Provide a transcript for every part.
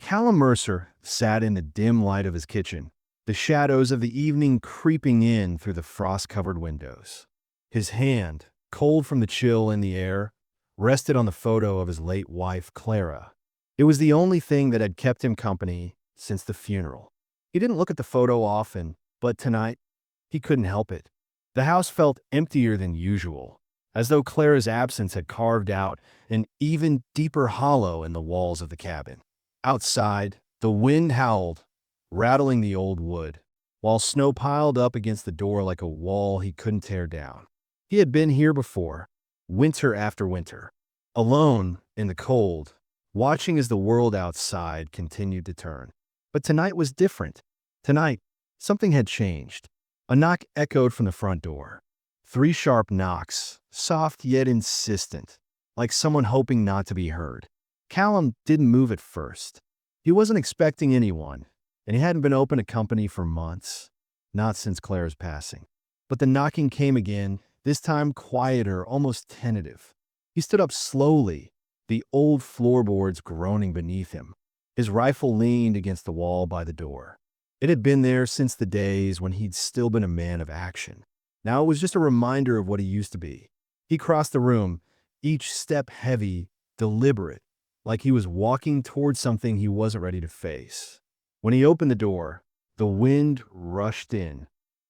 Callum Mercer sat in the dim light of his kitchen, the shadows of the evening creeping in through the frost-covered windows. His hand, cold from the chill in the air, rested on the photo of his late wife, Clara. It was the only thing that had kept him company since the funeral. He didn't look at the photo often, but tonight, he couldn't help it. The house felt emptier than usual, as though Clara's absence had carved out an even deeper hollow in the walls of the cabin. Outside, the wind howled, rattling the old wood, while snow piled up against the door like a wall he couldn't tear down. He had been here before, winter after winter, alone in the cold, watching as the world outside continued to turn. But tonight was different. Tonight, something had changed. A knock echoed from the front door. 3 sharp knocks, soft yet insistent, like someone hoping not to be heard. Callum didn't move at first. He wasn't expecting anyone, and he hadn't been open to company for months, not since Claire's passing. But the knocking came again, this time quieter, almost tentative. He stood up slowly, the old floorboards groaning beneath him. His rifle leaned against the wall by the door. It had been there since the days when he'd still been a man of action. Now it was just a reminder of what he used to be. He crossed the room, each step heavy, deliberate, like he was walking towards something he wasn't ready to face. When he opened the door, the wind rushed in,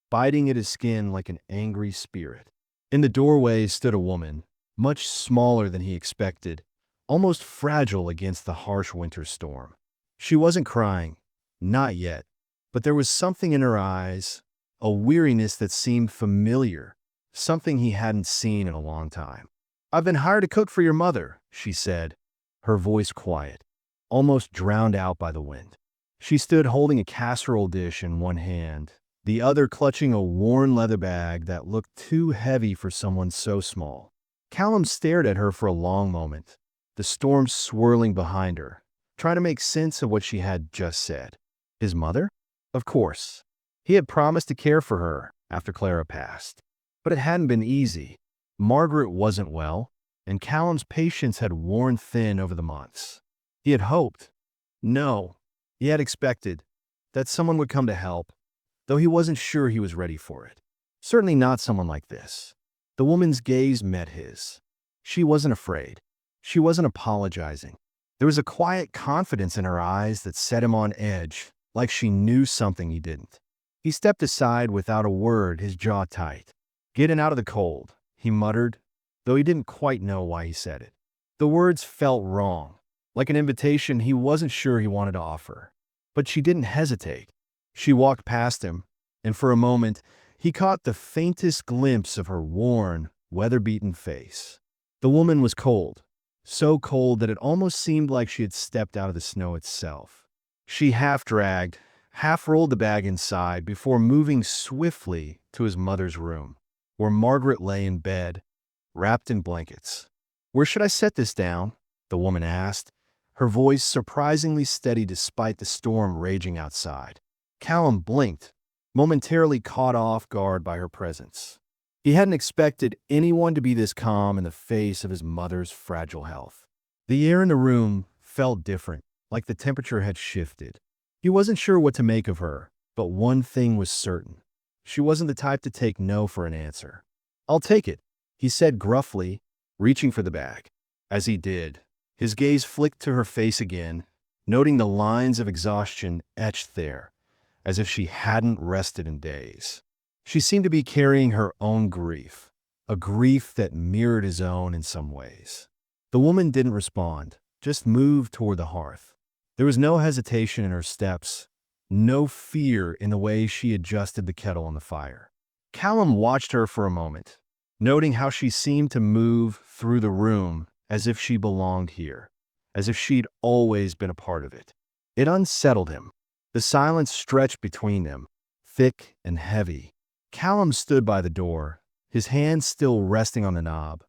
biting at his skin like an angry spirit. In the doorway stood a woman, much smaller than he expected, almost fragile against the harsh winter storm. She wasn't crying, not yet, but there was something in her eyes, a weariness that seemed familiar, something he hadn't seen in a long time. "I've been hired to cook for your mother," she said, her voice quiet, almost drowned out by the wind. She stood holding a casserole dish in one hand, the other clutching a worn leather bag that looked too heavy for someone so small. Callum stared at her for a long moment, the storm swirling behind her, trying to make sense of what she had just said. His mother? Of course. He had promised to care for her after Clara passed. But it hadn't been easy. Margaret wasn't well, and Callum's patience had worn thin over the months. He had hoped, no, he had expected, that someone would come to help, though he wasn't sure he was ready for it. Certainly not someone like this. The woman's gaze met his. She wasn't afraid. She wasn't apologizing. There was a quiet confidence in her eyes that set him on edge, like she knew something he didn't. He stepped aside without a word, his jaw tight. "Getting out of the cold," he muttered, though he didn't quite know why he said it. The words felt wrong, like an invitation he wasn't sure he wanted to offer. But she didn't hesitate. She walked past him, and for a moment, he caught the faintest glimpse of her worn, weather-beaten face. The woman was cold, so cold that it almost seemed like she had stepped out of the snow itself. She half-dragged, half-rolled the bag inside before moving swiftly to his mother's room, where Margaret lay in bed, wrapped in blankets. "Where should I set this down?" the woman asked, her voice surprisingly steady despite the storm raging outside. Callum blinked, momentarily caught off guard by her presence. He hadn't expected anyone to be this calm in the face of his mother's fragile health. The air in the room felt different, like the temperature had shifted. He wasn't sure what to make of her, but one thing was certain. She wasn't the type to take no for an answer. "I'll take it," he said gruffly, reaching for the bag. As he did, his gaze flicked to her face again, noting the lines of exhaustion etched there, as if she hadn't rested in days. She seemed to be carrying her own grief, a grief that mirrored his own in some ways. The woman didn't respond, just moved toward the hearth. There was no hesitation in her steps, no fear in the way she adjusted the kettle on the fire. Callum watched her for a moment, noting how she seemed to move through the room as if she belonged here, as if she'd always been a part of it. It unsettled him. The silence stretched between them, thick and heavy. Callum stood by the door, his hand still resting on the knob,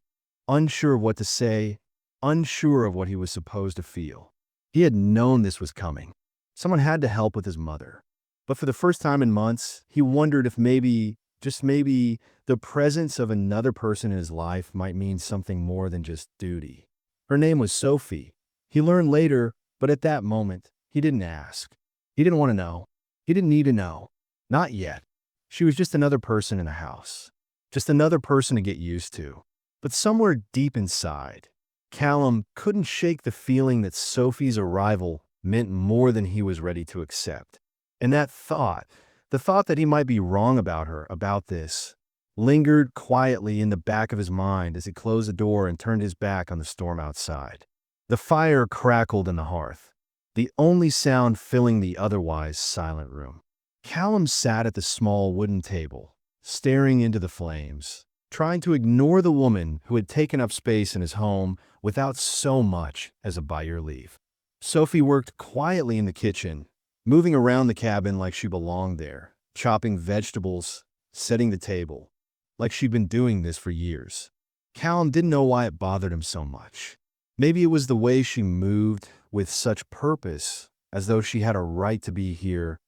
unsure of what to say, unsure of what he was supposed to feel. He had known this was coming. Someone had to help with his mother. But for the first time in months, he wondered if maybe, just maybe, the presence of another person in his life might mean something more than just duty. Her name was Sophie. He learned later, but at that moment, He didn't ask. He didn't want to know. He didn't need to know. Not yet. She was just another person in the house. Just another person to get used to. But somewhere deep inside, Callum couldn't shake the feeling that Sophie's arrival meant more than he was ready to accept. And that thought, the thought that he might be wrong about her, about this, lingered quietly in the back of his mind as he closed the door and turned his back on the storm outside. The fire crackled in the hearth, the only sound filling the otherwise silent room. Callum sat at the small wooden table, staring into the flames, trying to ignore the woman who had taken up space in his home without so much as a "by your leave." Sophie worked quietly in the kitchen, moving around the cabin like she belonged there, chopping vegetables, setting the table, like she'd been doing this for years. Callum didn't know why it bothered him so much. Maybe it was the way she moved with such purpose, as though she had a right to be here,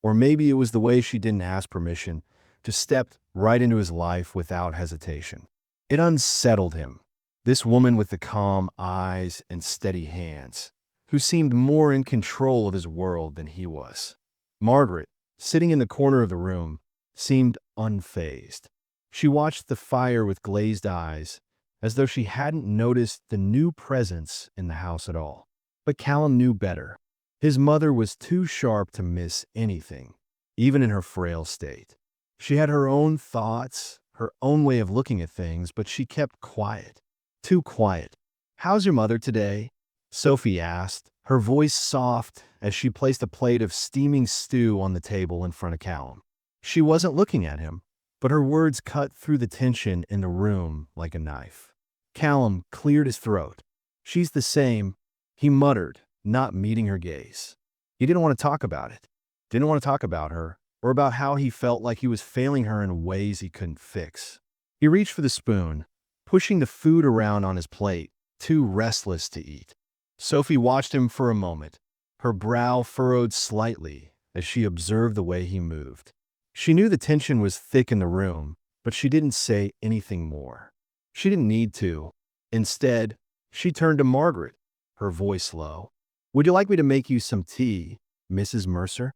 or maybe it was the way she didn't ask permission, just stepped right into his life without hesitation. It unsettled him, this woman with the calm eyes and steady hands, who seemed more in control of his world than he was. Margaret, sitting in the corner of the room, seemed unfazed. She watched the fire with glazed eyes, as though she hadn't noticed the new presence in the house at all. But Callum knew better. His mother was too sharp to miss anything, even in her frail state. She had her own thoughts, her own way of looking at things, but she kept quiet. Too quiet. "How's your mother today?" Sophie asked, her voice soft as she placed a plate of steaming stew on the table in front of Callum. She wasn't looking at him, but her words cut through the tension in the room like a knife. Callum cleared his throat. "She's the same," he muttered, not meeting her gaze. He didn't want to talk about it. Didn't want to talk about her, or about how he felt like he was failing her in ways he couldn't fix. He reached for the spoon, pushing the food around on his plate, too restless to eat. Sophie watched him for a moment, her brow furrowed slightly as she observed the way he moved. She knew the tension was thick in the room, but she didn't say anything more. She didn't need to. Instead, she turned to Margaret, her voice low. "Would you like me to make you some tea, Mrs. Mercer?"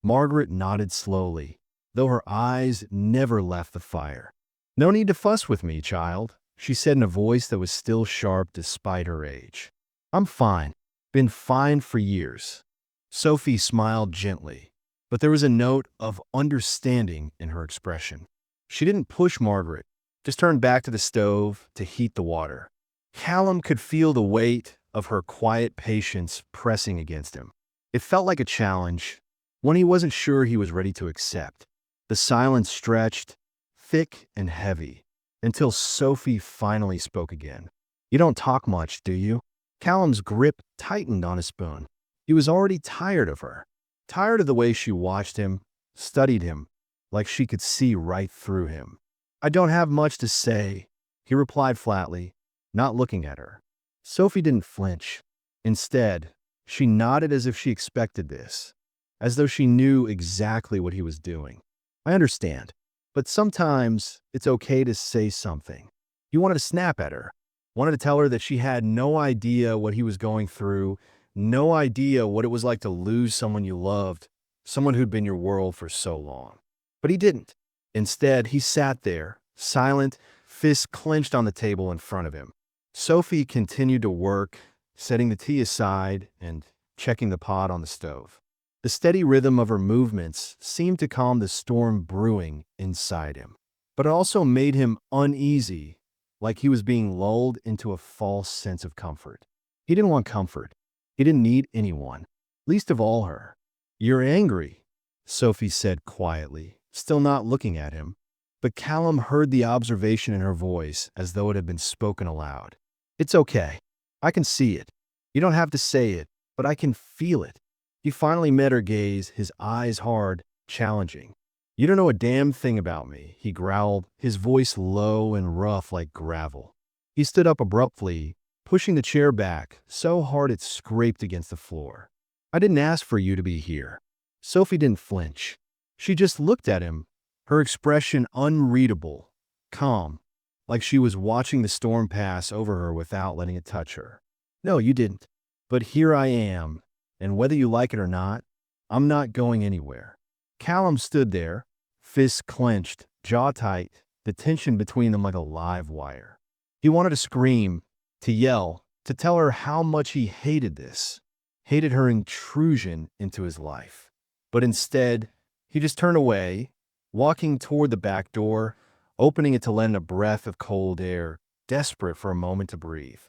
Margaret nodded slowly, though her eyes never left the fire. "No need to fuss with me, child," she said in a voice that was still sharp despite her age. "I'm fine. Been fine for years." Sophie smiled gently, but there was a note of understanding in her expression. She didn't push Margaret, just turned back to the stove to heat the water. Callum could feel the weight of her quiet patience pressing against him. It felt like a challenge, one he wasn't sure he was ready to accept. The silence stretched, thick and heavy, until Sophie finally spoke again. "You don't talk much, do you?" Callum's grip tightened on his spoon. He was already tired of her, tired of the way she watched him, studied him, like she could see right through him. "I don't have much to say," he replied flatly, not looking at her. Sophie didn't flinch. Instead, she nodded as if she expected this, as though she knew exactly what he was doing. "I understand, but sometimes it's okay to say something." He wanted to snap at her, wanted to tell her that she had no idea what he was going through, no idea what it was like to lose someone you loved, someone who'd been your world for so long. But he didn't. Instead, he sat there, silent, fists clenched on the table in front of him. Sophie continued to work, setting the tea aside and checking the pot on the stove. The steady rhythm of her movements seemed to calm the storm brewing inside him, but it also made him uneasy, like he was being lulled into a false sense of comfort. He didn't want comfort. He didn't need anyone, least of all her. "You're angry," Sophie said quietly, still not looking at him. But Callum heard the observation in her voice as though it had been spoken aloud. "It's okay. I can see it. You don't have to say it, but I can feel it." He finally met her gaze, his eyes hard, challenging. "You don't know a damn thing about me," he growled, his voice low and rough like gravel. He stood up abruptly, pushing the chair back so hard it scraped against the floor. "I didn't ask for you to be here." Sophie didn't flinch. She just looked at him, her expression unreadable, calm, like she was watching the storm pass over her without letting it touch her. "No, you didn't. But here I am, And whether you like it or not, I'm not going anywhere." Callum stood there, fists clenched, jaw tight, the tension between them like a live wire. He wanted to scream, to yell, to tell her how much he hated this, hated her intrusion into his life. But instead, he just turned away, walking toward the back door, opening it to let in a breath of cold air, desperate for a moment to breathe.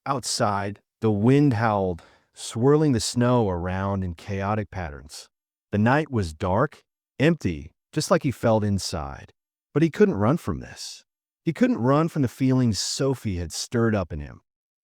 Outside, the wind howled, swirling the snow around in chaotic patterns. The night was dark, empty, just like he felt inside. But he couldn't run from this. He couldn't run from the feelings Sophie had stirred up in him,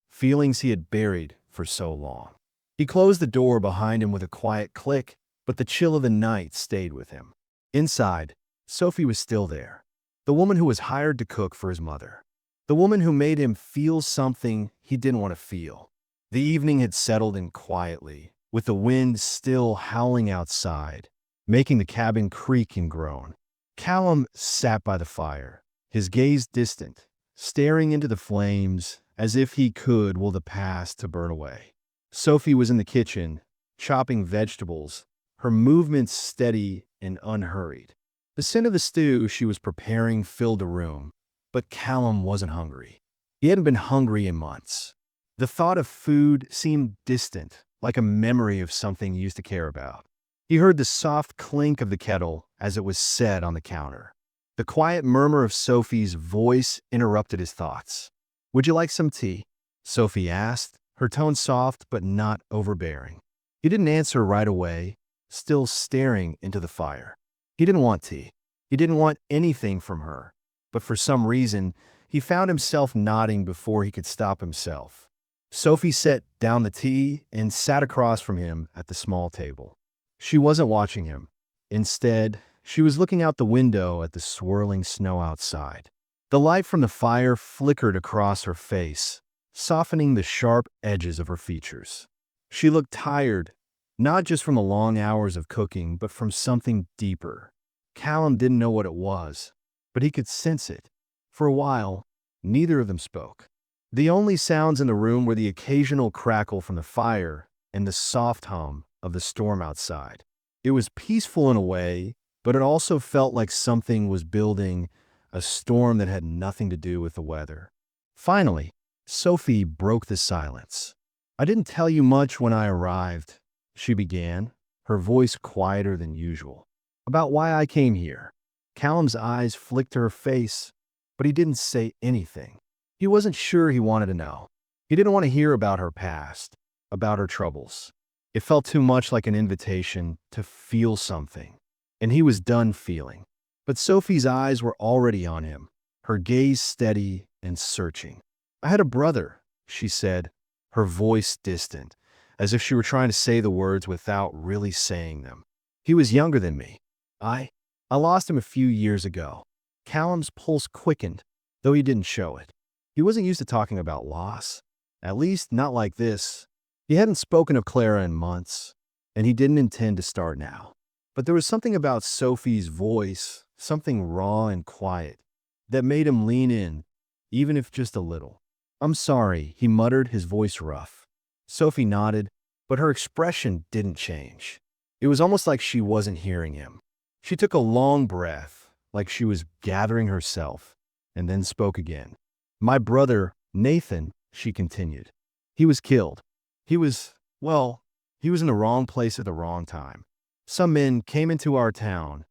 feelings he had buried for so long. He closed the door behind him with a quiet click, but the chill of the night stayed with him. Inside, Sophie was still there, the woman who was hired to cook for his mother, the woman who made him feel something he didn't want to feel. The evening had settled in quietly, with the wind still howling outside, making the cabin creak and groan. Callum sat by the fire, his gaze distant, staring into the flames as if he could will the past to burn away. Sophie was in the kitchen, chopping vegetables, her movements steady and unhurried. The scent of the stew she was preparing filled the room, but Callum wasn't hungry. He hadn't been hungry in months. The thought of food seemed distant, like a memory of something he used to care about. He heard the soft clink of the kettle as it was set on the counter. The quiet murmur of Sophie's voice interrupted his thoughts. "Would you like some tea?" Sophie asked, her tone soft but not overbearing. He didn't answer right away, still staring into the fire. He didn't want tea. He didn't want anything from her. But for some reason, he found himself nodding before he could stop himself. Sophie set down the tea and sat across from him at the small table. She wasn't watching him. Instead, she was looking out the window at the swirling snow outside. The light from the fire flickered across her face, softening the sharp edges of her features. She looked tired, not just from the long hours of cooking, but from something deeper. Callum didn't know what it was, but he could sense it. For a while, neither of them spoke. The only sounds in the room were the occasional crackle from the fire and the soft hum of the storm outside. It was peaceful in a way, but it also felt like something was building, a storm that had nothing to do with the weather. Finally, Sophie broke the silence. "I didn't tell you much when I arrived," she began, her voice quieter than usual. "About why I came here." Callum's eyes flicked to her face, but he didn't say anything. He wasn't sure he wanted to know. He didn't want to hear about her past, about her troubles. It felt too much like an invitation to feel something, and he was done feeling. But Sophie's eyes were already on him, her gaze steady and searching. "I had a brother," she said, her voice distant, as if she were trying to say the words without really saying them. "He was younger than me. I lost him a few years ago." Callum's pulse quickened, though he didn't show it. He wasn't used to talking about loss, at least not like this. He hadn't spoken of Clara in months, and he didn't intend to start now. But there was something about Sophie's voice, something raw and quiet, that made him lean in, even if just a little. "I'm sorry," he muttered, his voice rough. Sophie nodded, but her expression didn't change. It was almost like she wasn't hearing him. She took a long breath, like she was gathering herself, and then spoke again. "My brother, Nathan," she continued. "He was killed. He was in the wrong place at the wrong time. Some men came into our town,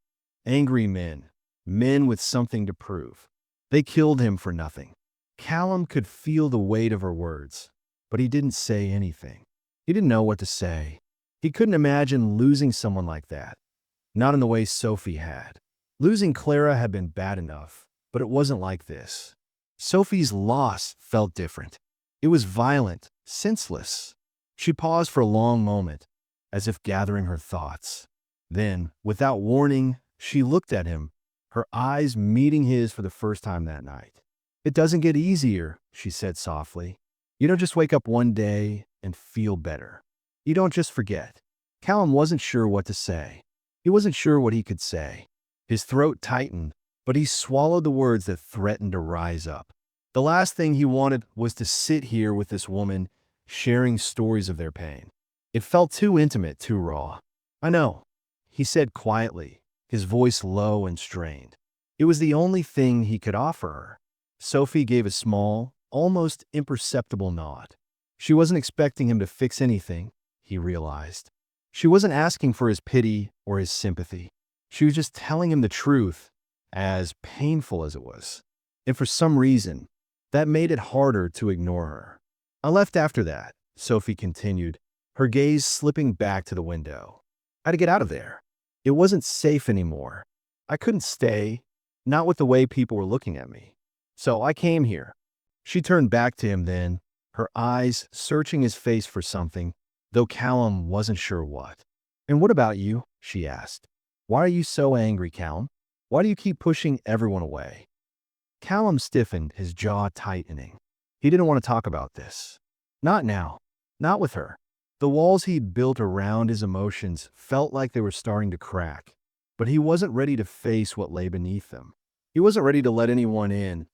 angry men, men with something to prove. They killed him for nothing." Callum could feel the weight of her words, but he didn't say anything. He didn't know what to say. He couldn't imagine losing someone like that, not in the way Sophie had. Losing Clara had been bad enough, but it wasn't like this. Sophie's loss felt different. It was violent, senseless. She paused for a long moment, as if gathering her thoughts. Then, without warning, she looked at him, her eyes meeting his for the first time that night. "It doesn't get easier," she said softly. "You don't just wake up one day and feel better. You don't just forget." Callum wasn't sure what to say. He wasn't sure what he could say. His throat tightened, but he swallowed the words that threatened to rise up. The last thing he wanted was to sit here with this woman, sharing stories of their pain. It felt too intimate, too raw. "I know," he said quietly, his voice low and strained. It was the only thing he could offer her. Sophie gave a small, almost imperceptible nod. She wasn't expecting him to fix anything, he realized. She wasn't asking for his pity or his sympathy. She was just telling him the truth, as painful as it was. And for some reason, that made it harder to ignore her. "I left after that," Sophie continued, her gaze slipping back to the window. "I had to get out of there. It wasn't safe anymore. I couldn't stay, not with the way people were looking at me. So I came here." She turned back to him then, her eyes searching his face for something, though Callum wasn't sure what. "And what about you?" she asked. "Why are you so angry, Callum? Why do you keep pushing everyone away?" Callum stiffened, his jaw tightening. He didn't want to talk about this. Not now. Not with her. The walls he'd built around his emotions felt like they were starting to crack, but he wasn't ready to face what lay beneath them. He wasn't ready to let anyone in,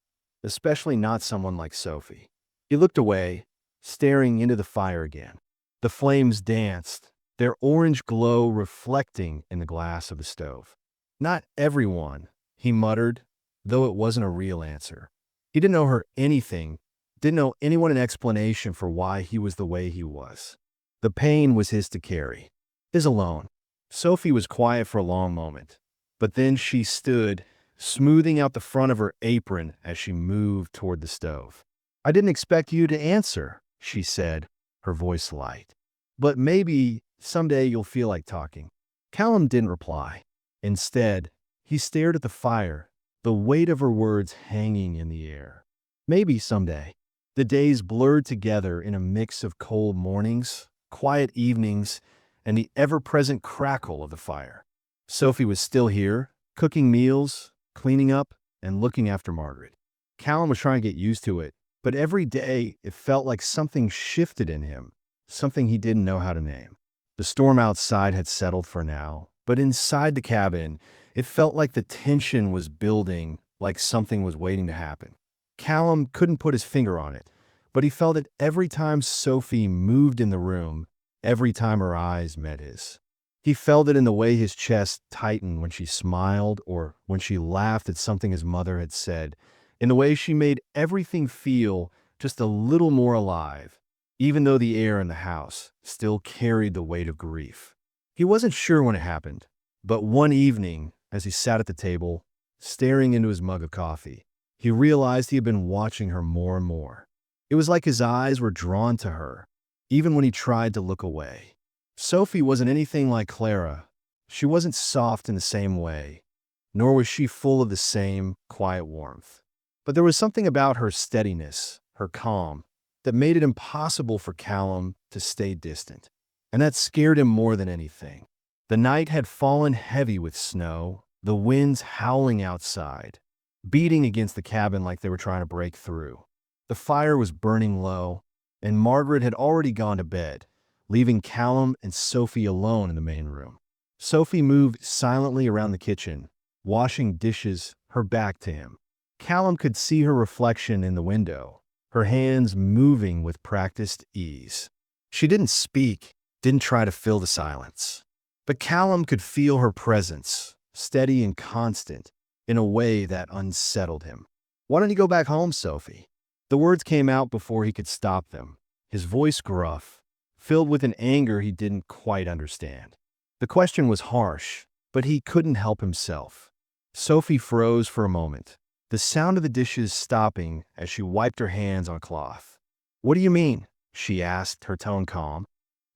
especially not someone like Sophie. He looked away, staring into the fire again. The flames danced, their orange glow reflecting in the glass of the stove. "Not everyone," he muttered, though it wasn't a real answer. He didn't owe her anything, didn't owe anyone an explanation for why he was the way he was. The pain was his to carry, his alone. Sophie was quiet for a long moment, but then she stood, smoothing out the front of her apron as she moved toward the stove. "I didn't expect you to answer," she said, her voice light. "But maybe someday you'll feel like talking." Callum didn't reply. Instead, he stared at the fire, the weight of her words hanging in the air. Maybe someday. The days blurred together in a mix of cold mornings, quiet evenings, and the ever-present crackle of the fire. Sophie was still here, cooking meals, cleaning up, and looking after Margaret. Callum was trying to get used to it, but every day it felt like something shifted in him, something he didn't know how to name. The storm outside had settled for now, but inside the cabin, it felt like the tension was building, like something was waiting to happen. Callum couldn't put his finger on it, but he felt it every time Sophie moved in the room, every time her eyes met his. He felt it in the way his chest tightened when she smiled or when she laughed at something his mother had said, in the way she made everything feel just a little more alive, even though the air in the house still carried the weight of grief. He wasn't sure when it happened, but one evening, as he sat at the table, staring into his mug of coffee, he realized he had been watching her more and more. It was like his eyes were drawn to her, even when he tried to look away. Sophie wasn't anything like Clara. She wasn't soft in the same way, nor was she full of the same quiet warmth. But there was something about her steadiness, her calm, that made it impossible for Callum to stay distant. And that scared him more than anything. The night had fallen heavy with snow, the winds howling outside, beating against the cabin like they were trying to break through. The fire was burning low, and Margaret had already gone to bed, leaving Callum and Sophie alone in the main room. Sophie moved silently around the kitchen, washing dishes, her back to him. Callum could see her reflection in the window, her hands moving with practiced ease. She didn't speak, didn't try to fill the silence. But Callum could feel her presence, steady and constant, in a way that unsettled him. "Why don't you go back home, Sophie?" The words came out before he could stop them, his voice gruff, filled with an anger he didn't quite understand. The question was harsh, but he couldn't help himself. Sophie froze for a moment, the sound of the dishes stopping as she wiped her hands on a cloth. "What do you mean?" she asked, her tone calm,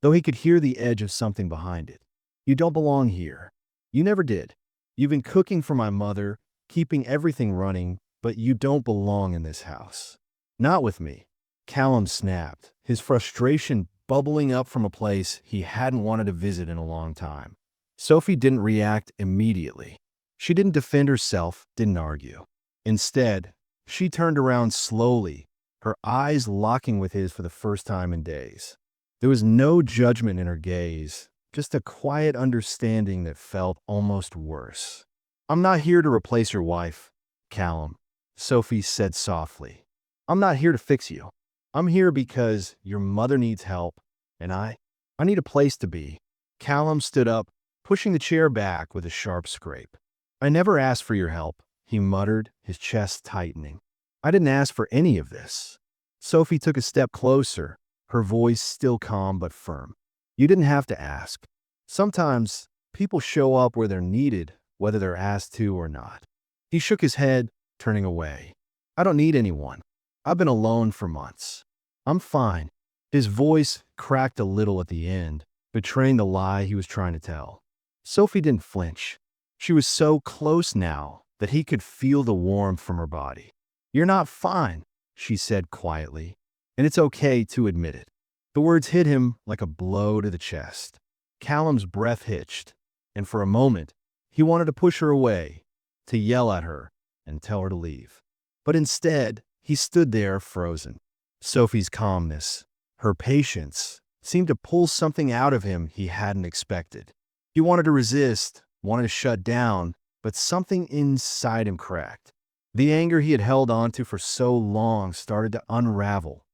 though he could hear the edge of something behind it. "You don't belong here. You never did. You've been cooking for my mother, keeping everything running, but you don't belong in this house. Not with me." Callum snapped, his frustration bubbling up from a place he hadn't wanted to visit in a long time. Sophie didn't react immediately. She didn't defend herself, didn't argue. Instead, she turned around slowly, her eyes locking with his for the first time in days. There was no judgment in her gaze, just a quiet understanding that felt almost worse. "I'm not here to replace your wife, Callum," Sophie said softly. "I'm not here to fix you. I'm here because your mother needs help, and I I need a place to be. Callum stood up, pushing the chair back with a sharp scrape. I never asked for your help, he muttered, his chest tightening. I didn't ask for any of this. Sophie took a step closer, her voice still calm but firm. You didn't have to ask. Sometimes people show up where they're needed, whether they're asked to or not. He shook his head, turning away. I don't need anyone. I've been alone for months. I'm fine. His voice cracked a little at the end, betraying the lie he was trying to tell. Sophie didn't flinch. She was so close now that he could feel the warmth from her body. You're not fine, she said quietly, and it's okay to admit it. The words hit him like a blow to the chest. Callum's breath hitched, and for a moment, he wanted to push her away, to yell at her and tell her to leave. But instead, he stood there frozen. Sophie's calmness, her patience, seemed to pull something out of him he hadn't expected. He wanted to resist, wanted to shut down, but something inside him cracked. The anger he had held onto for so long started to unravel,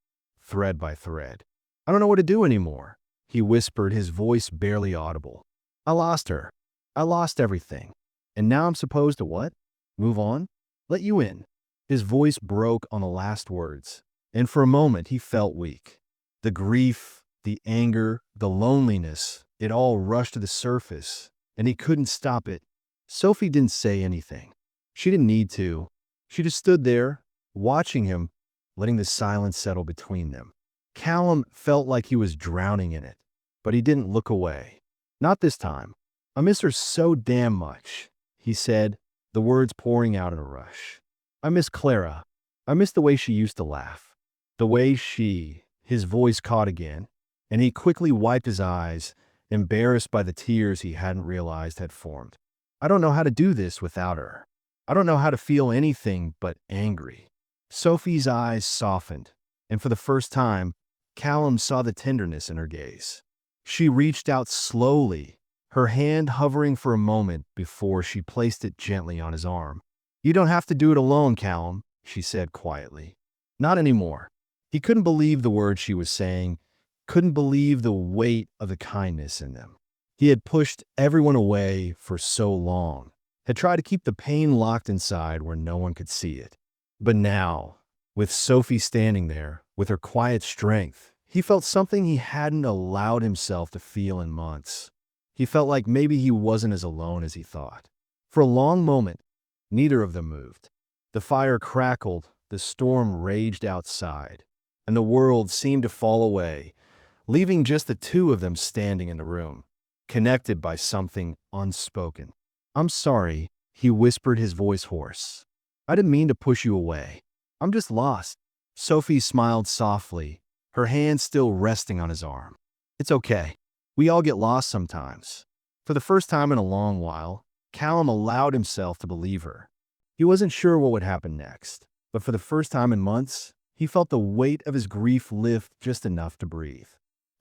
thread by thread. I don't know what to do anymore, he whispered, his voice barely audible. I lost her. I lost everything. And now I'm supposed to what? Move on? Let you in. His voice broke on the last words, and for a moment he felt weak. The grief, the anger, the loneliness, it all rushed to the surface, and he couldn't stop it. Sophie didn't say anything. She didn't need to. She just stood there, watching him, letting the silence settle between them. Callum felt like he was drowning in it, but he didn't look away. Not this time. I miss her so damn much, he said, the words pouring out in a rush. I miss Clara. I miss the way she used to laugh. The way his voice caught again, and he quickly wiped his eyes, embarrassed by the tears he hadn't realized had formed. I don't know how to do this without her. I don't know how to feel anything but angry. Sophie's eyes softened, and for the first time, Callum saw the tenderness in her gaze. She reached out slowly, her hand hovering for a moment before she placed it gently on his arm. You don't have to do it alone, Callum, she said quietly. Not anymore. He couldn't believe the words she was saying, couldn't believe the weight of the kindness in them. He had pushed everyone away for so long, had tried to keep the pain locked inside where no one could see it. But now, with Sophie standing there, with her quiet strength, he felt something he hadn't allowed himself to feel in months. He felt like maybe he wasn't as alone as he thought. For a long moment, neither of them moved. The fire crackled, the storm raged outside, and the world seemed to fall away, leaving just the two of them standing in the room, connected by something unspoken. I'm sorry, he whispered, his voice hoarse. I didn't mean to push you away. I'm just lost. Sophie smiled softly, her hand still resting on his arm. It's okay. We all get lost sometimes. For the first time in a long while, Callum allowed himself to believe her. He wasn't sure what would happen next, but for the first time in months, he felt the weight of his grief lift just enough to breathe.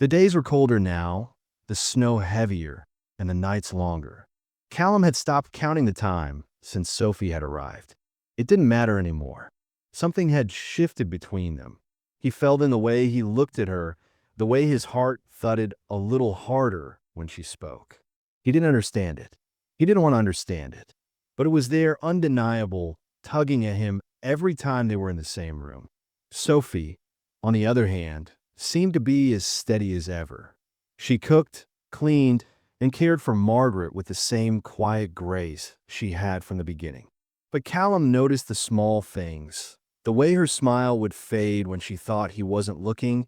The days were colder now, the snow heavier, and the nights longer. Callum had stopped counting the time since Sophie had arrived. It didn't matter anymore. Something had shifted between them. He felt in the way he looked at her, the way his heart thudded a little harder when she spoke. He didn't understand it. He didn't want to understand it. But it was there, undeniable, tugging at him every time they were in the same room. Sophie, on the other hand, seemed to be as steady as ever. She cooked, cleaned, and cared for Margaret with the same quiet grace she had from the beginning. But Callum noticed the small things, the way her smile would fade when she thought he wasn't looking,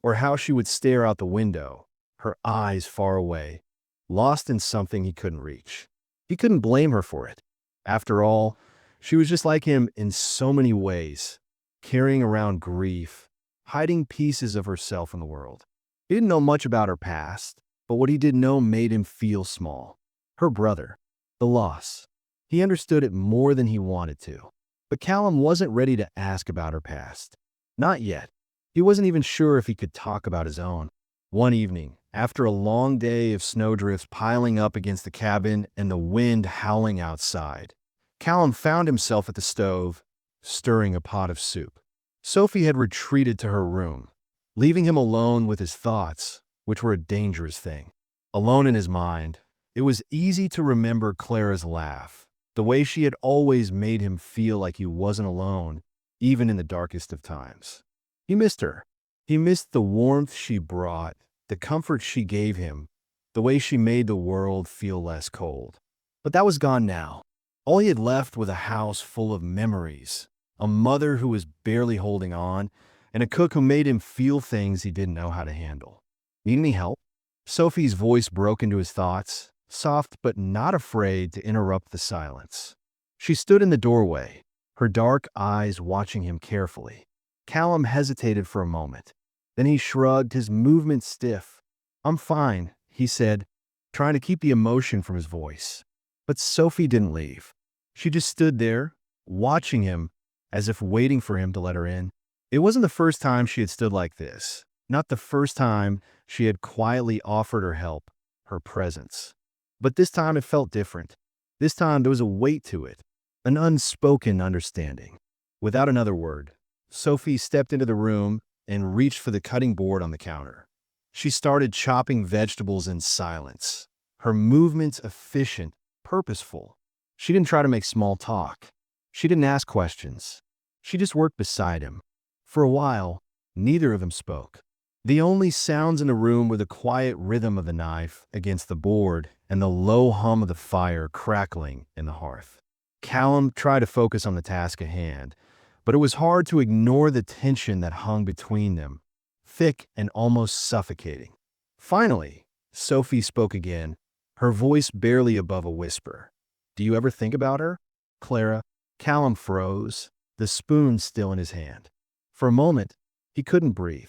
or how she would stare out the window, her eyes far away, lost in something he couldn't reach. He couldn't blame her for it. After all, she was just like him in so many ways, carrying around grief, hiding pieces of herself in the world. He didn't know much about her past, but what he did know made him feel small. Her brother, the loss. He understood it more than he wanted to. But Callum wasn't ready to ask about her past. Not yet. He wasn't even sure if he could talk about his own. One evening, after a long day of snowdrifts piling up against the cabin and the wind howling outside, Callum found himself at the stove, stirring a pot of soup. Sophie had retreated to her room, leaving him alone with his thoughts, which were a dangerous thing. Alone in his mind, it was easy to remember Clara's laugh, the way she had always made him feel like he wasn't alone, even in the darkest of times. He missed her. He missed the warmth she brought, the comfort she gave him, the way she made the world feel less cold. But that was gone now. All he had left was a house full of memories, a mother who was barely holding on, and a cook who made him feel things he didn't know how to handle. Need any help? Sophie's voice broke into his thoughts, soft but not afraid to interrupt the silence. She stood in the doorway, her dark eyes watching him carefully. Callum hesitated for a moment. Then he shrugged, his movement stiff. "I'm fine," he said, trying to keep the emotion from his voice. But Sophie didn't leave. She just stood there, watching him, as if waiting for him to let her in. It wasn't the first time she had stood like this. Not the first time she had quietly offered her help, her presence. But this time it felt different. This time there was a weight to it, an unspoken understanding. Without another word, Sophie stepped into the room and reached for the cutting board on the counter. She started chopping vegetables in silence, her movements efficient, purposeful. She didn't try to make small talk. She didn't ask questions. She just worked beside him. For a while, neither of them spoke. The only sounds in the room were the quiet rhythm of the knife against the board and the low hum of the fire crackling in the hearth. Callum tried to focus on the task at hand, but it was hard to ignore the tension that hung between them, thick and almost suffocating. Finally, Sophie spoke again, her voice barely above a whisper. "Do you ever think about her, Clara?" Callum froze, the spoon still in his hand. For a moment, he couldn't breathe.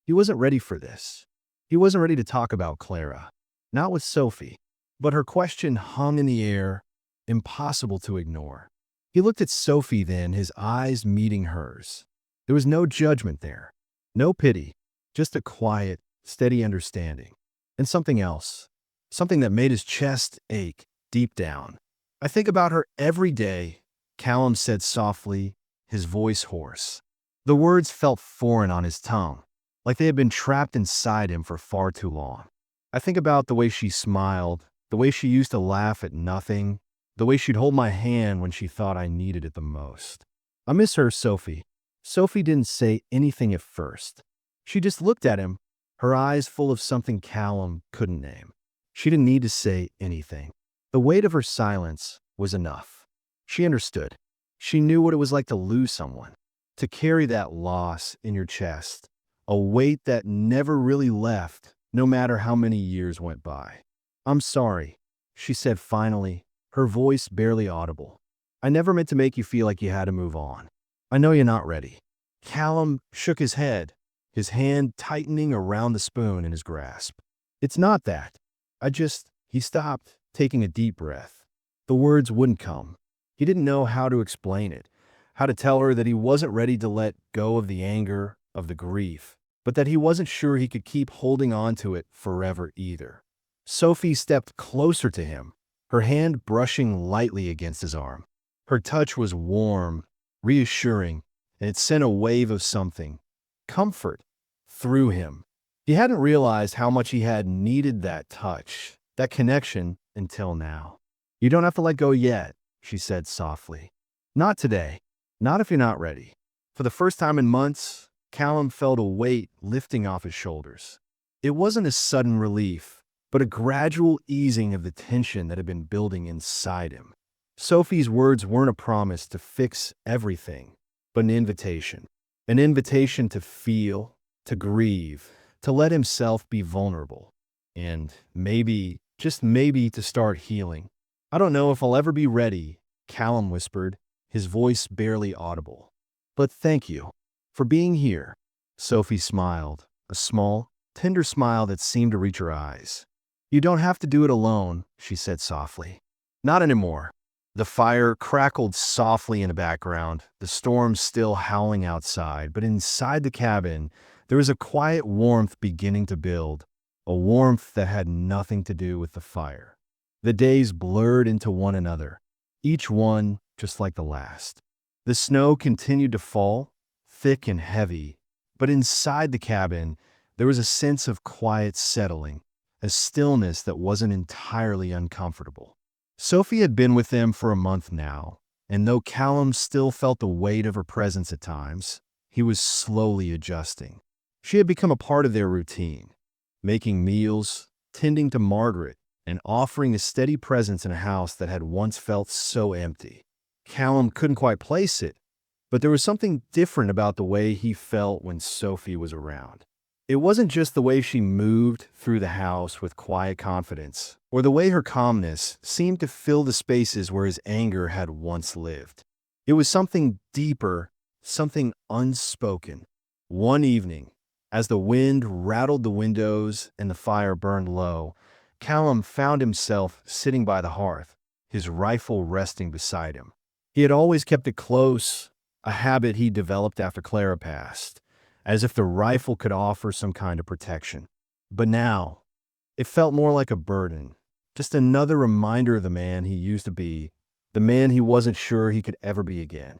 He wasn't ready for this. He wasn't ready to talk about Clara. Not with Sophie. But her question hung in the air, impossible to ignore. He looked at Sophie then, his eyes meeting hers. There was no judgment there. No pity. Just a quiet, steady understanding. And something else. Something that made his chest ache deep down. "I think about her every day," Callum said softly, his voice hoarse. The words felt foreign on his tongue, like they had been trapped inside him for far too long. "I think about the way she smiled, the way she used to laugh at nothing, the way she'd hold my hand when she thought I needed it the most. I miss her, Sophie." Sophie didn't say anything at first. She just looked at him, her eyes full of something Callum couldn't name. She didn't need to say anything. The weight of her silence was enough. She understood. She knew what it was like to lose someone, to carry that loss in your chest, a weight that never really left, no matter how many years went by. "I'm sorry," she said finally, her voice barely audible. "I never meant to make you feel like you had to move on. I know you're not ready." Callum shook his head, his hand tightening around the spoon in his grasp. "It's not that. He stopped, taking a deep breath. The words wouldn't come. He didn't know how to explain it, how to tell her that he wasn't ready to let go of the anger, of the grief, but that he wasn't sure he could keep holding on to it forever either. Sophie stepped closer to him, her hand brushing lightly against his arm. Her touch was warm, reassuring, and it sent a wave of something, comfort, through him. He hadn't realized how much he had needed that touch, that connection, until now. "You don't have to let go yet," she said softly. "Not today. Not if you're not ready." For the first time in months, Callum felt a weight lifting off his shoulders. It wasn't a sudden relief, but a gradual easing of the tension that had been building inside him. Sophie's words weren't a promise to fix everything, but an invitation. An invitation to feel, to grieve, to let himself be vulnerable. And maybe, just maybe, to start healing. "I don't know if I'll ever be ready," Callum whispered, his voice barely audible. "But thank you for being here." Sophie smiled, a small, tender smile that seemed to reach her eyes. "You don't have to do it alone," she said softly. "Not anymore." The fire crackled softly in the background, the storm still howling outside, but inside the cabin, there was a quiet warmth beginning to build, a warmth that had nothing to do with the fire. The days blurred into one another, each one just like the last. The snow continued to fall, thick and heavy, but inside the cabin, There was a sense of quiet settling, a stillness that wasn't entirely uncomfortable. Sophie had been with them for a month now, and though Callum still felt the weight of her presence at times, he was slowly adjusting. She had become a part of their routine, making meals, tending to Margaret, and offering a steady presence in a house that had once felt so empty. Callum couldn't quite place it, but there was something different about the way he felt when Sophie was around. It wasn't just the way she moved through the house with quiet confidence, or the way her calmness seemed to fill the spaces where his anger had once lived. It was something deeper, something unspoken. One evening, as the wind rattled the windows and the fire burned low, Callum found himself sitting by the hearth, his rifle resting beside him. He had always kept it close, a habit he developed after Clara passed, as if the rifle could offer some kind of protection. But now, it felt more like a burden, just another reminder of the man he used to be, the man he wasn't sure he could ever be again.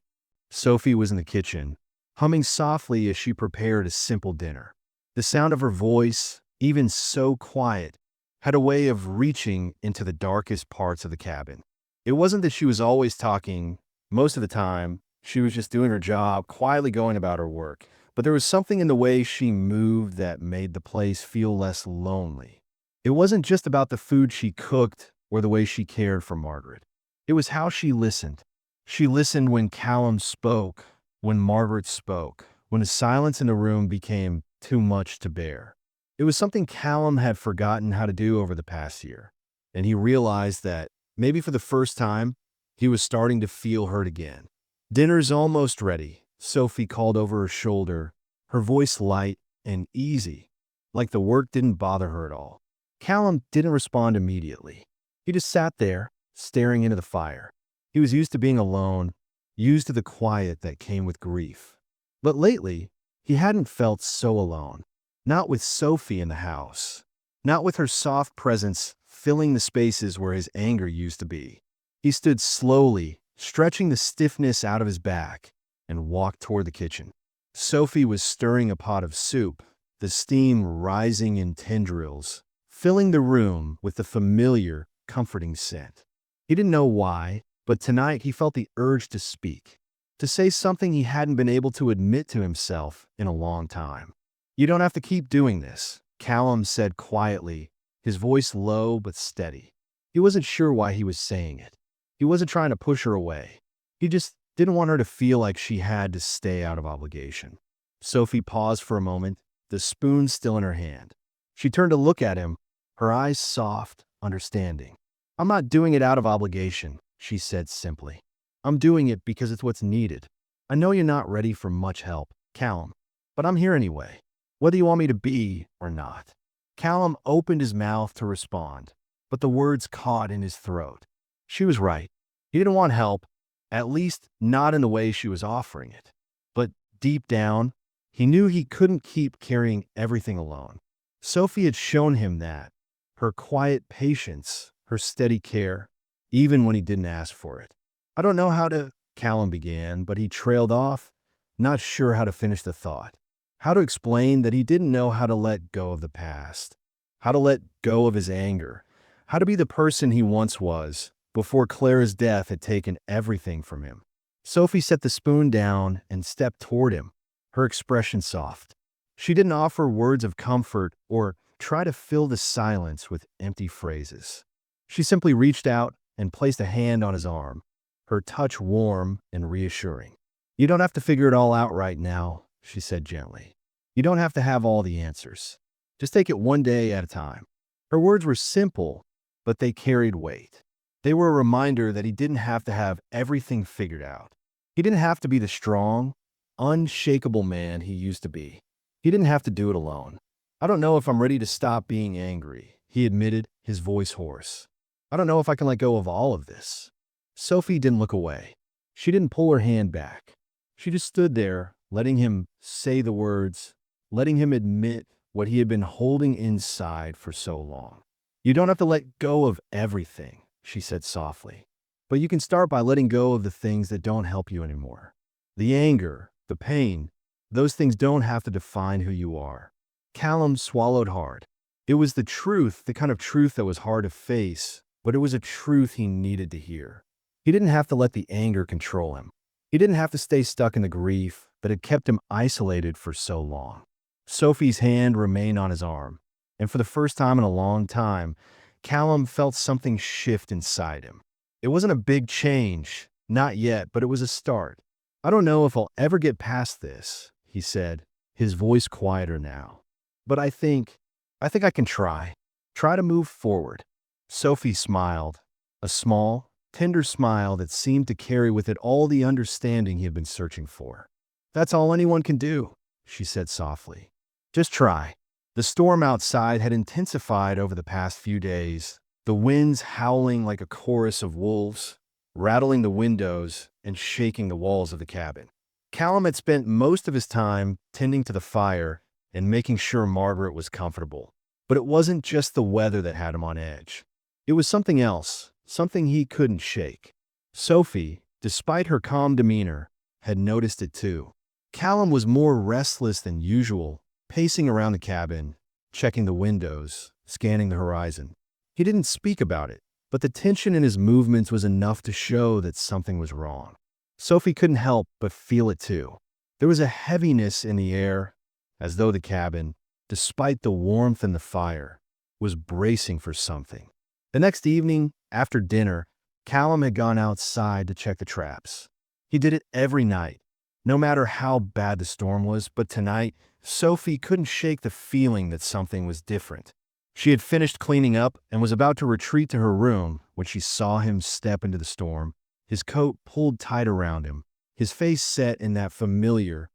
Sophie was in the kitchen, humming softly as she prepared a simple dinner. The sound of her voice, even so quiet, had a way of reaching into the darkest parts of the cabin. It wasn't that she was always talking. Most of the time, she was just doing her job, quietly going about her work. But there was something in the way she moved that made the place feel less lonely. It wasn't just about the food she cooked or the way she cared for Margaret. It was how she listened. She listened when Callum spoke, when Margaret spoke, when the silence in the room became too much to bear. It was something Callum had forgotten how to do over the past year, and he realized that, maybe for the first time, he was starting to feel hurt again. "Dinner's almost ready," Sophie called over her shoulder, her voice light and easy, like the work didn't bother her at all. Callum didn't respond immediately. He just sat there, staring into the fire. He was used to being alone, used to the quiet that came with grief. But lately, he hadn't felt so alone. Not with Sophie in the house. Not with her soft presence filling the spaces where his anger used to be. He stood slowly, stretching the stiffness out of his back, and walked toward the kitchen. Sophie was stirring a pot of soup, the steam rising in tendrils, filling the room with the familiar, comforting scent. He didn't know why, but tonight he felt the urge to speak, to say something he hadn't been able to admit to himself in a long time. "You don't have to keep doing this," Callum said quietly, his voice low but steady. He wasn't sure why he was saying it. He wasn't trying to push her away. He just didn't want her to feel like she had to stay out of obligation. Sophie paused for a moment, the spoon still in her hand. She turned to look at him, her eyes soft, understanding. "I'm not doing it out of obligation," she said simply. "I'm doing it because it's what's needed. I know you're not ready for much help, Callum, but I'm here anyway, whether you want me to be or not." Callum opened his mouth to respond, but the words caught in his throat. She was right. He didn't want help, at least not in the way she was offering it. But deep down, he knew he couldn't keep carrying everything alone. Sophie had shown him that. Her quiet patience, her steady care, even when he didn't ask for it. "I don't know how to," Callum began, but he trailed off, not sure how to finish the thought. How to explain that he didn't know how to let go of the past, how to let go of his anger, how to be the person he once was, before Clara's death had taken everything from him. Sophie set the spoon down and stepped toward him, her expression soft. She didn't offer words of comfort or try to fill the silence with empty phrases. She simply reached out and placed a hand on his arm, her touch warm and reassuring. "You don't have to figure it all out right now," she said gently. "You don't have to have all the answers. Just take it one day at a time." Her words were simple, but they carried weight. They were a reminder that he didn't have to have everything figured out. He didn't have to be the strong, unshakable man he used to be. He didn't have to do it alone. "I don't know if I'm ready to stop being angry," he admitted, his voice hoarse. "I don't know if I can let go of all of this." Sophie didn't look away. She didn't pull her hand back. She just stood there, letting him say the words, letting him admit what he had been holding inside for so long. "You don't have to let go of everything," she said softly. "But you can start by letting go of the things that don't help you anymore. The anger, the pain, those things don't have to define who you are. Callum swallowed hard. It was the truth, the kind of truth that was hard to face, but it was a truth he needed to hear. He didn't have to let the anger control him. He didn't have to stay stuck in the grief that had kept him isolated for so long. Sophie's hand remained on his arm, and for the first time in a long time, Callum felt something shift inside him. It wasn't a big change, not yet, but it was a start. "I don't know if I'll ever get past this," he said, his voice quieter now. "But I think I can try. Try to move forward." Sophie smiled, a small, tender smile that seemed to carry with it all the understanding he had been searching for. "That's all anyone can do," she said softly. "Just try." The storm outside had intensified over the past few days, the winds howling like a chorus of wolves, rattling the windows and shaking the walls of the cabin. Callum had spent most of his time tending to the fire and making sure Margaret was comfortable. But it wasn't just the weather that had him on edge. It was something else, something he couldn't shake. Sophie, despite her calm demeanor, had noticed it too. Callum was more restless than usual, pacing around the cabin, checking the windows, scanning the horizon. He didn't speak about it, but the tension in his movements was enough to show that something was wrong. Sophie couldn't help but feel it too. There was a heaviness in the air, as though the cabin, despite the warmth and the fire, was bracing for something. The next evening, after dinner, Callum had gone outside to check the traps. He did it every night, no matter how bad the storm was, but tonight, Sophie couldn't shake the feeling that something was different. She had finished cleaning up and was about to retreat to her room when she saw him step into the storm, his coat pulled tight around him, his face set in that familiar,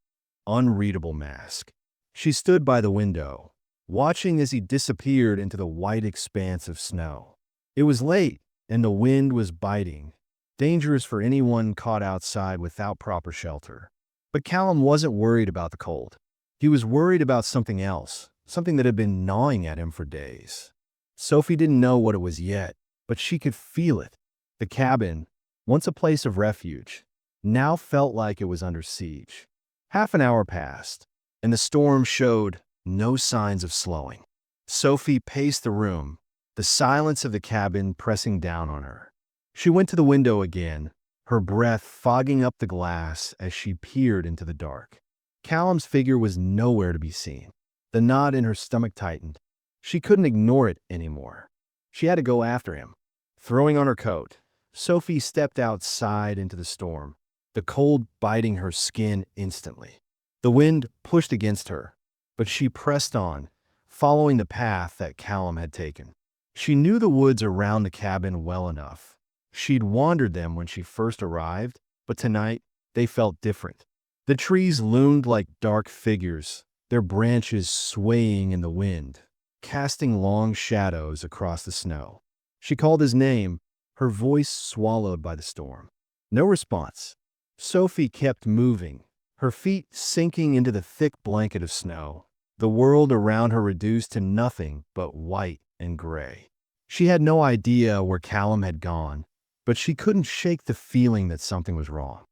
unreadable mask. She stood by the window, watching as he disappeared into the white expanse of snow. It was late, and the wind was biting, dangerous for anyone caught outside without proper shelter. But Callum wasn't worried about the cold. He was worried about something else, something that had been gnawing at him for days. Sophie didn't know what it was yet, but she could feel it. The cabin, once a place of refuge, now felt like it was under siege. Half an hour passed, and the storm showed no signs of slowing. Sophie paced the room, the silence of the cabin pressing down on her. She went to the window again, her breath fogging up the glass as she peered into the dark. Callum's figure was nowhere to be seen. The knot in her stomach tightened. She couldn't ignore it anymore. She had to go after him. Throwing on her coat, Sophie stepped outside into the storm, the cold biting her skin instantly. The wind pushed against her, but she pressed on, following the path that Callum had taken. She knew the woods around the cabin well enough. She'd wandered them when she first arrived, but tonight they felt different. The trees loomed like dark figures, their branches swaying in the wind, casting long shadows across the snow. She called his name, her voice swallowed by the storm. No response. Sophie kept moving, her feet sinking into the thick blanket of snow, the world around her reduced to nothing but white and gray. She had no idea where Callum had gone, but she couldn't shake the feeling that something was wrong.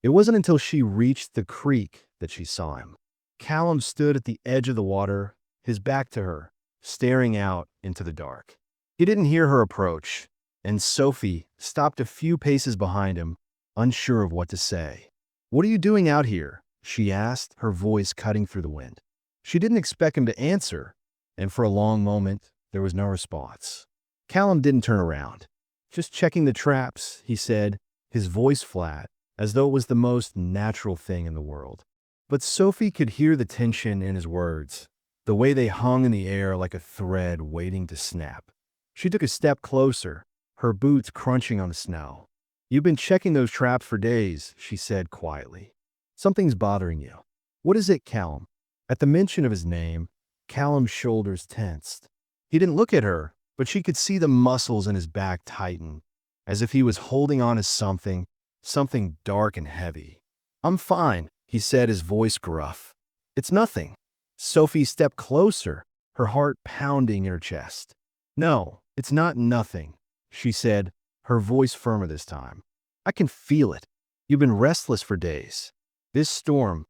It wasn't until she reached the creek that she saw him. Callum stood at the edge of the water, his back to her, staring out into the dark. He didn't hear her approach, and Sophie stopped a few paces behind him, unsure of what to say. "What are you doing out here?" she asked, her voice cutting through the wind. She didn't expect him to answer, and for a long moment, there was no response. Callum didn't turn around. "Just checking the traps," he said, his voice flat, as though it was the most natural thing in the world. But Sophie could hear the tension in his words, the way they hung in the air like a thread waiting to snap. She took a step closer, her boots crunching on the snow. "You've been checking those traps for days," she said quietly. "Something's bothering you." "What is it, Callum?" At the mention of his name, Callum's shoulders tensed. He didn't look at her, but she could see the muscles in his back tighten, as if he was holding on to something dark and heavy. "I'm fine," he said, his voice gruff. "It's nothing." Sophie stepped closer, her heart pounding in her chest. "No, it's not nothing," she said, her voice firmer this time. "I can feel it. You've been restless for days. This storm,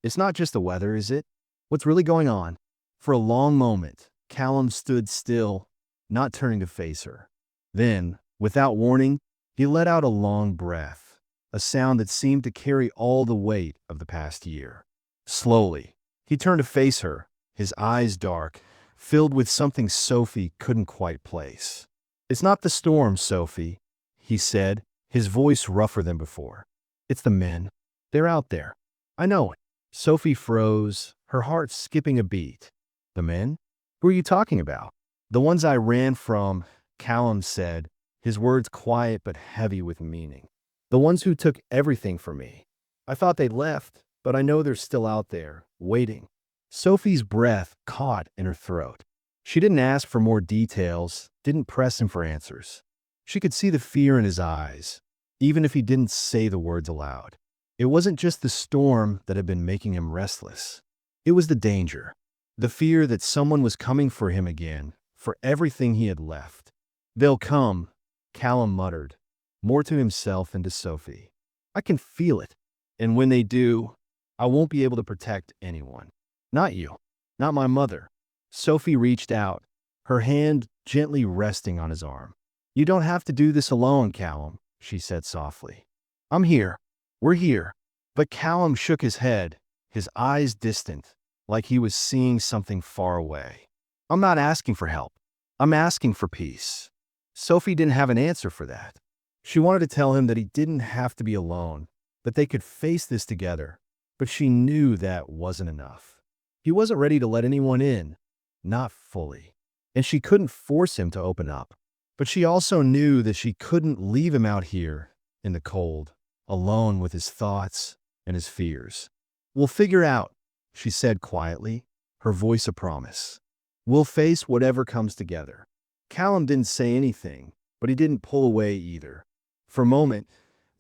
it's not just the weather, is it? What's really going on?" For a long moment, Callum stood still, not turning to face her. Then, without warning, he let out a long breath, a sound that seemed to carry all the weight of the past year. Slowly, he turned to face her, his eyes dark, filled with something Sophie couldn't quite place. "It's not the storm, Sophie," he said, his voice rougher than before. "It's the men. They're out there. I know it." Sophie froze, her heart skipping a beat. "The men? Who are you talking about?" "The ones I ran from," Callum said, his words quiet but heavy with meaning. "The ones who took everything from me. I thought they'd left, but I know they're still out there, waiting." Sophie's breath caught in her throat. She didn't ask for more details, didn't press him for answers. She could see the fear in his eyes, even if he didn't say the words aloud. It wasn't just the storm that had been making him restless. It was the danger, the fear that someone was coming for him again, for everything he had left. "They'll come," Callum muttered, more to himself than to Sophie. "I can feel it. And when they do, I won't be able to protect anyone. Not you. Not my mother." Sophie reached out, her hand gently resting on his arm. "You don't have to do this alone, Callum," she said softly. "I'm here. We're here." But Callum shook his head, his eyes distant, like he was seeing something far away. "I'm not asking for help. I'm asking for peace." Sophie didn't have an answer for that. She wanted to tell him that he didn't have to be alone, that they could face this together, but she knew that wasn't enough. He wasn't ready to let anyone in, not fully, and she couldn't force him to open up. But she also knew that she couldn't leave him out here in the cold, alone with his thoughts and his fears. "We'll figure out," she said quietly, her voice a promise. "We'll face whatever comes together." Callum didn't say anything, but he didn't pull away either. For a moment,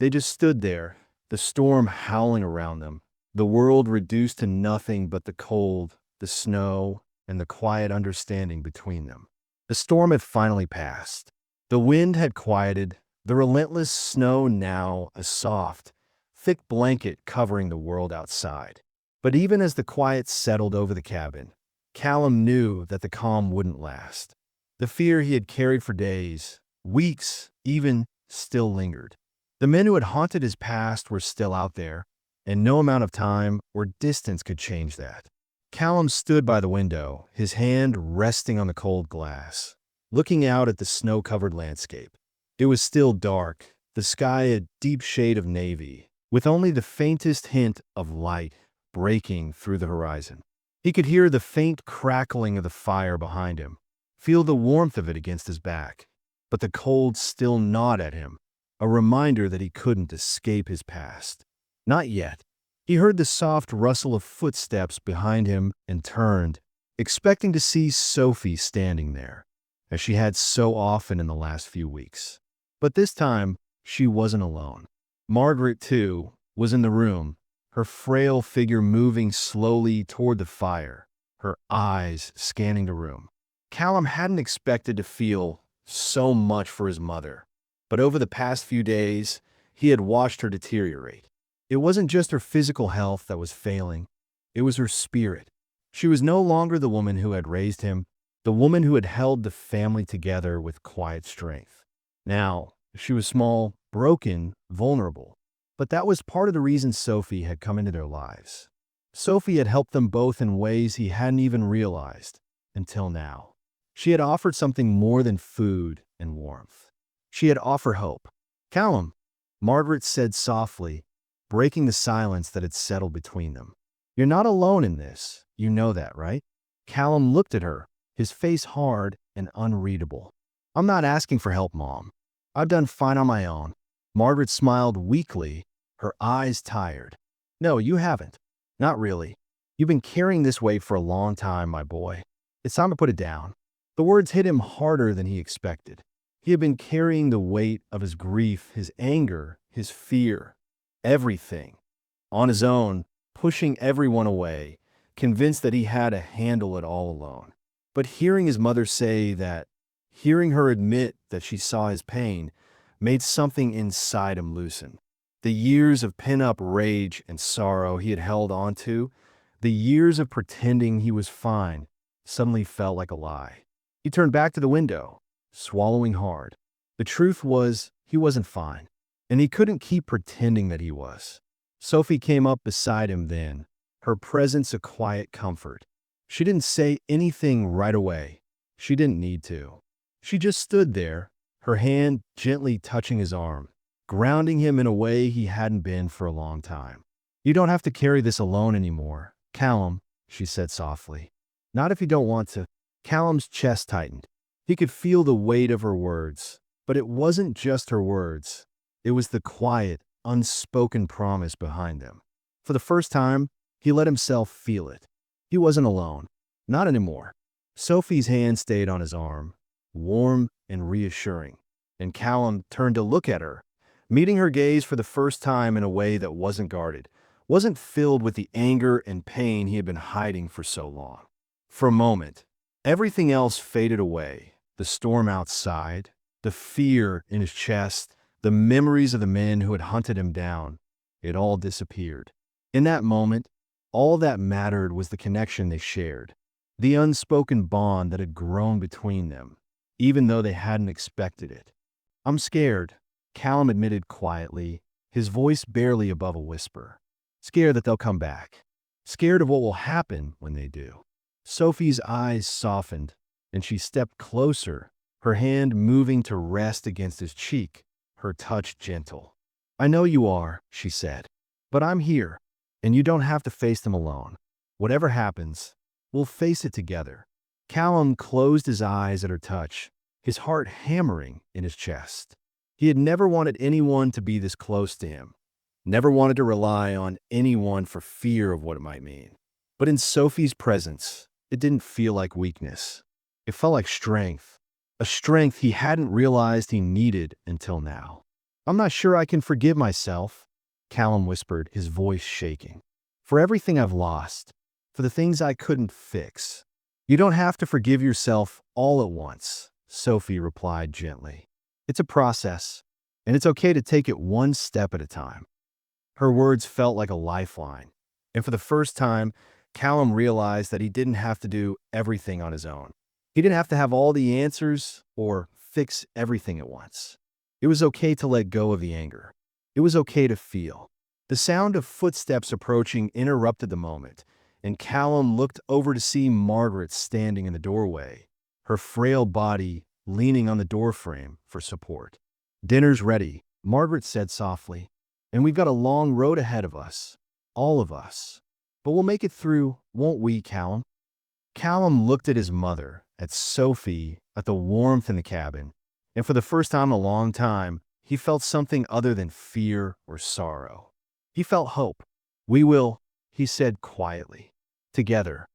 they just stood there, the storm howling around them, the world reduced to nothing but the cold, the snow, and the quiet understanding between them. The storm had finally passed. The wind had quieted, the relentless snow now a soft, thick blanket covering the world outside. But even as the quiet settled over the cabin, Callum knew that the calm wouldn't last. The fear he had carried for days, weeks even, still lingered. The men who had haunted his past were still out there, and no amount of time or distance could change that. Callum stood by the window, his hand resting on the cold glass, looking out at the snow-covered landscape. It was still dark, the sky a deep shade of navy, with only the faintest hint of light breaking through the horizon. He could hear the faint crackling of the fire behind him, feel the warmth of it against his back, but the cold still gnawed at him, a reminder that he couldn't escape his past. Not yet. He heard the soft rustle of footsteps behind him and turned, expecting to see Sophie standing there, as she had so often in the last few weeks. But this time, she wasn't alone. Margaret, too, was in the room, her frail figure moving slowly toward the fire, her eyes scanning the room. Callum hadn't expected to feel so much for his mother, but over the past few days, he had watched her deteriorate. It wasn't just her physical health that was failing, it was her spirit. She was no longer the woman who had raised him, the woman who had held the family together with quiet strength. Now, she was small, broken, vulnerable. But that was part of the reason Sophie had come into their lives. Sophie had helped them both in ways he hadn't even realized until now. She had offered something more than food and warmth. She had offered hope. "Callum," Margaret said softly, breaking the silence that had settled between them. "You're not alone in this. You know that, right?" Callum looked at her, his face hard and unreadable. "I'm not asking for help, Mom. I've done fine on my own." Margaret smiled weakly, her eyes tired. "No, you haven't. Not really. You've been carrying this weight for a long time, my boy. It's time to put it down." The words hit him harder than he expected. He had been carrying the weight of his grief, his anger, his fear, everything, on his own, pushing everyone away, convinced that he had to handle it all alone. But hearing his mother say that, hearing her admit that she saw his pain, made something inside him loosen. The years of pent-up rage and sorrow he had held onto, the years of pretending he was fine, suddenly felt like a lie. He turned back to the window, swallowing hard. The truth was, he wasn't fine, and he couldn't keep pretending that he was. Sophie came up beside him then, her presence a quiet comfort. She didn't say anything right away. She didn't need to. She just stood there, her hand gently touching his arm, grounding him in a way he hadn't been for a long time. "You don't have to carry this alone anymore, Callum," she said softly. "Not if you don't want to." Callum's chest tightened. He could feel the weight of her words, but it wasn't just her words. It was the quiet, unspoken promise behind them. For the first time, he let himself feel it. He wasn't alone. Not anymore. Sophie's hand stayed on his arm, warm and reassuring, and Callum turned to look at her, meeting her gaze for the first time in a way that wasn't guarded, wasn't filled with the anger and pain he had been hiding for so long. For a moment, everything else faded away. The storm outside, the fear in his chest, the memories of the men who had hunted him down. It all disappeared. In that moment, all that mattered was the connection they shared, the unspoken bond that had grown between them, even though they hadn't expected it. "I'm scared," Callum admitted quietly, his voice barely above a whisper. "Scared that they'll come back. Scared of what will happen when they do." Sophie's eyes softened, and she stepped closer, her hand moving to rest against his cheek, her touch gentle. "I know you are," she said, "but I'm here, and you don't have to face them alone. Whatever happens, we'll face it together." Callum closed his eyes at her touch, his heart hammering in his chest. He had never wanted anyone to be this close to him, never wanted to rely on anyone for fear of what it might mean. But in Sophie's presence, it didn't feel like weakness. It felt like strength, a strength he hadn't realized he needed until now. "I'm not sure I can forgive myself," Callum whispered, his voice shaking. "For everything I've lost, for the things I couldn't fix." "You don't have to forgive yourself all at once," Sophie replied gently. "It's a process, and it's okay to take it one step at a time." Her words felt like a lifeline, and for the first time, Callum realized that he didn't have to do everything on his own. He didn't have to have all the answers or fix everything at once. It was okay to let go of the anger. It was okay to feel. The sound of footsteps approaching interrupted the moment, and Callum looked over to see Margaret standing in the doorway, her frail body leaning on the doorframe for support. "Dinner's ready," Margaret said softly, "and we've got a long road ahead of us, all of us. But we'll make it through, won't we, Callum?" Callum looked at his mother, at Sophie, at the warmth in the cabin, and for the first time in a long time, he felt something other than fear or sorrow. He felt hope. "We will," he said quietly. "Together."